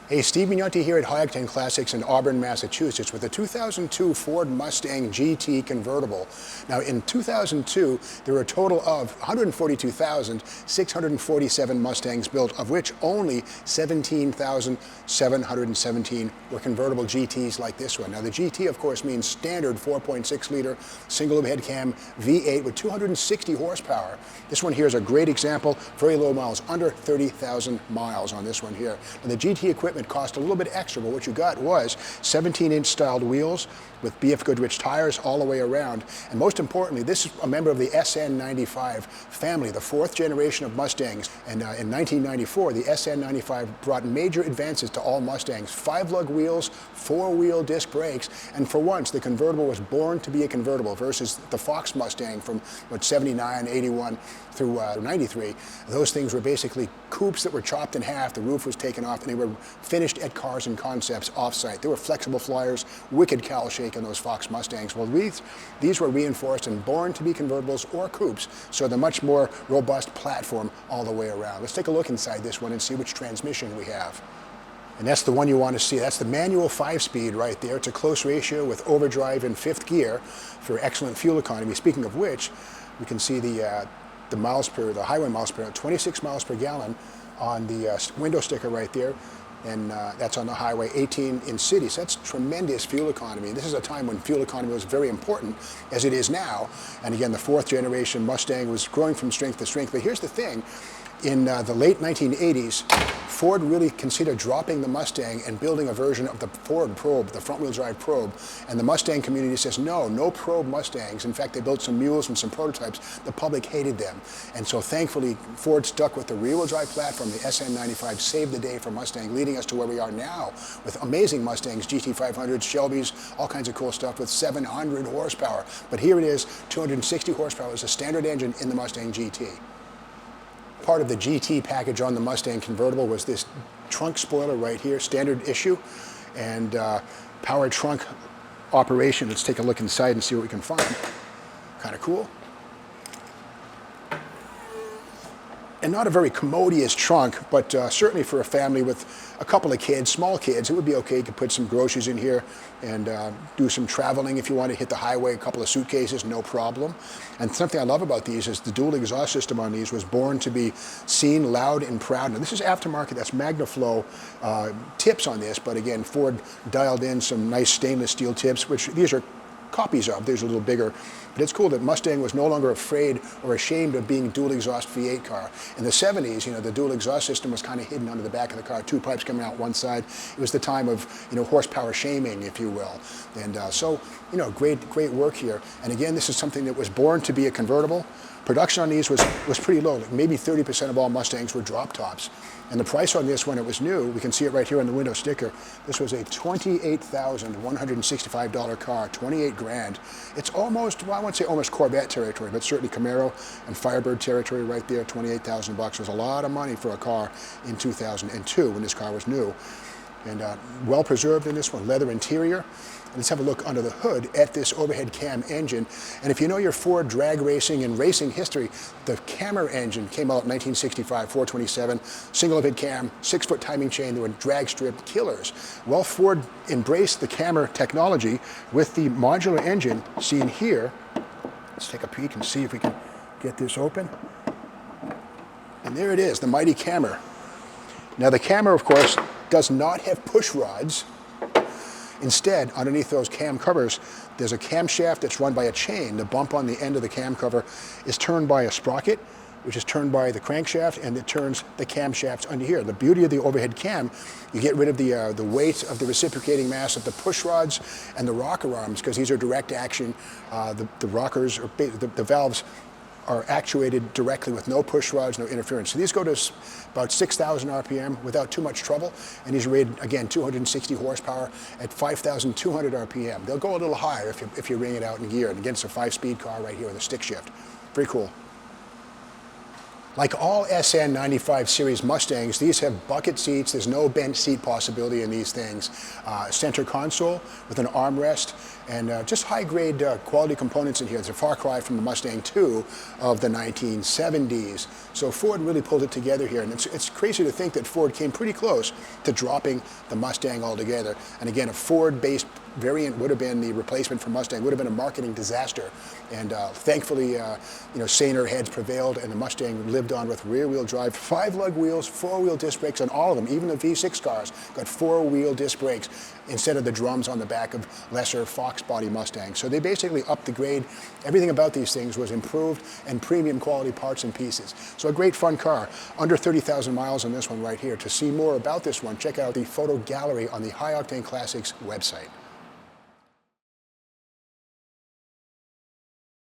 Hey, Steve Magnante here at High-Octane Classics in Auburn, Massachusetts with a 2002 Ford Mustang GT convertible. Now in 2002, there were a total of 142,647 Mustangs built, of which only 17,717 were convertible GTs like this one. Now the GT, of course, means standard 4.6-liter single overhead cam V8 with 260 horsepower. This one here is a great example, very low miles, under 30,000 miles on this one here. And the GT equipment cost a little bit extra, but what you got was 17-inch styled wheels with BF Goodrich tires all the way around. And most importantly, this is a member of the SN95 family, the fourth generation of Mustangs. And in 1994, the SN95 brought major advances to all Mustangs. 5-lug wheels, 4-wheel disc brakes, and for once, the convertible was born to be a convertible versus the Fox Mustang from 79, 81 through 93. Those things were basically coupes that were chopped in half, the roof was taken off, and they were finished at Cars and Concepts off-site. They were flexible flyers, wicked cowl shake in those Fox Mustangs. Well, these were reinforced and born to be convertibles or coupes, so they're much more robust platform all the way around. Let's take a look inside this one and see which transmission we have. And that's the one you want to see. That's the manual 5-speed right there. It's a close ratio with overdrive in 5th gear for excellent fuel economy. Speaking of which, we can see the highway miles per, 26 miles per gallon on the window sticker right there. And that's on the highway, 18 in cities. That's tremendous fuel economy. This is a time when fuel economy was very important, as it is now. And again, the 4th generation Mustang was growing from strength to strength. But here's the thing. In the late 1980s, Ford really considered dropping the Mustang and building a version of the Ford Probe, the front-wheel drive Probe. And the Mustang community says, no Probe Mustangs. In fact, they built some mules and some prototypes. The public hated them. And so thankfully, Ford stuck with the rear-wheel drive platform. The SN95 saved the day for Mustang, leading us to where we are now with amazing Mustangs, GT500s, Shelbys, all kinds of cool stuff with 700 horsepower. But here it is, 260 horsepower is a standard engine in the Mustang GT. Part of the GT package on the Mustang convertible was this trunk spoiler right here, standard issue, and powered trunk operation. Let's take a look inside and see what we can find. Kind of cool. And not a very commodious trunk, but certainly for a family with a couple of kids, small kids, it would be okay. You could put some groceries in here and do some traveling if you want to hit the highway, a couple of suitcases, no problem. And something I love about these is the dual exhaust system on these was born to be seen, loud, and proud. Now this is aftermarket, that's MagnaFlow tips on this, but again, Ford dialed in some nice stainless steel tips, which these are copies of. There's a little bigger. But it's cool that Mustang was no longer afraid or ashamed of being dual exhaust V8 car. In the 70s, the dual exhaust system was kind of hidden under the back of the car, 2 pipes coming out one side. It was the time of, horsepower shaming, if you will. And so, great work here. And again, this is something that was born to be a convertible. Production on these was pretty low. Like maybe 30% of all Mustangs were drop tops. And the price on this when it was new, we can see it right here on the window sticker, this was a $28,165 car, 28 grand. It's almost, well, I won't say almost Corvette territory, but certainly Camaro and Firebird territory right there, 28,000 bucks. Was a lot of money for a car in 2002 when this car was new. And well preserved in this one, leather interior. And let's have a look under the hood at this overhead cam engine. And if you know your Ford drag racing and racing history, the Cammer engine came out in 1965, 427, single overhead cam, 6-foot timing chain. They were drag strip killers. Well, Ford embraced the Cammer technology with the modular engine seen here. Let's take a peek and see if we can get this open. And there it is, the mighty Cammer. Now the Cammer, of course, does not have push rods. Instead, underneath those cam covers, there's a camshaft that's run by a chain. The bump on the end of the cam cover is turned by a sprocket, which is turned by the crankshaft, and it turns the camshafts under here. The beauty of the overhead cam, you get rid of the weight of the reciprocating mass of the push rods and the rocker arms, because these are direct action. The rockers, or the valves, are actuated directly with no push rods, no interference. So these go to about 6,000 RPM without too much trouble, and these are rated, again, 260 horsepower at 5,200 RPM. They'll go a little higher if you ring it out in gear, and again, it's a 5-speed car right here with a stick shift. Very cool. Like all SN 95 series Mustangs, these have bucket seats. There's no bench seat possibility in these things. Center console with an armrest, and just high-grade quality components in here. It's a far cry from the Mustang II of the 1970s. So Ford really pulled it together here, and it's crazy to think that Ford came pretty close to dropping the Mustang altogether. And again, a Ford-based variant would have been the replacement for Mustang, would have been a marketing disaster. And thankfully, saner heads prevailed, and the Mustang lived on with rear-wheel drive, 5-lug wheels, 4-wheel disc brakes on all of them. Even the V6 cars got 4-wheel disc brakes instead of the drums on the back of lesser Fox body Mustangs. So they basically upped the grade. Everything about these things was improved, and premium quality parts and pieces. So a great fun car. Under 30,000 miles on this one right here. To see more about this one, check out the photo gallery on the High Octane Classics website.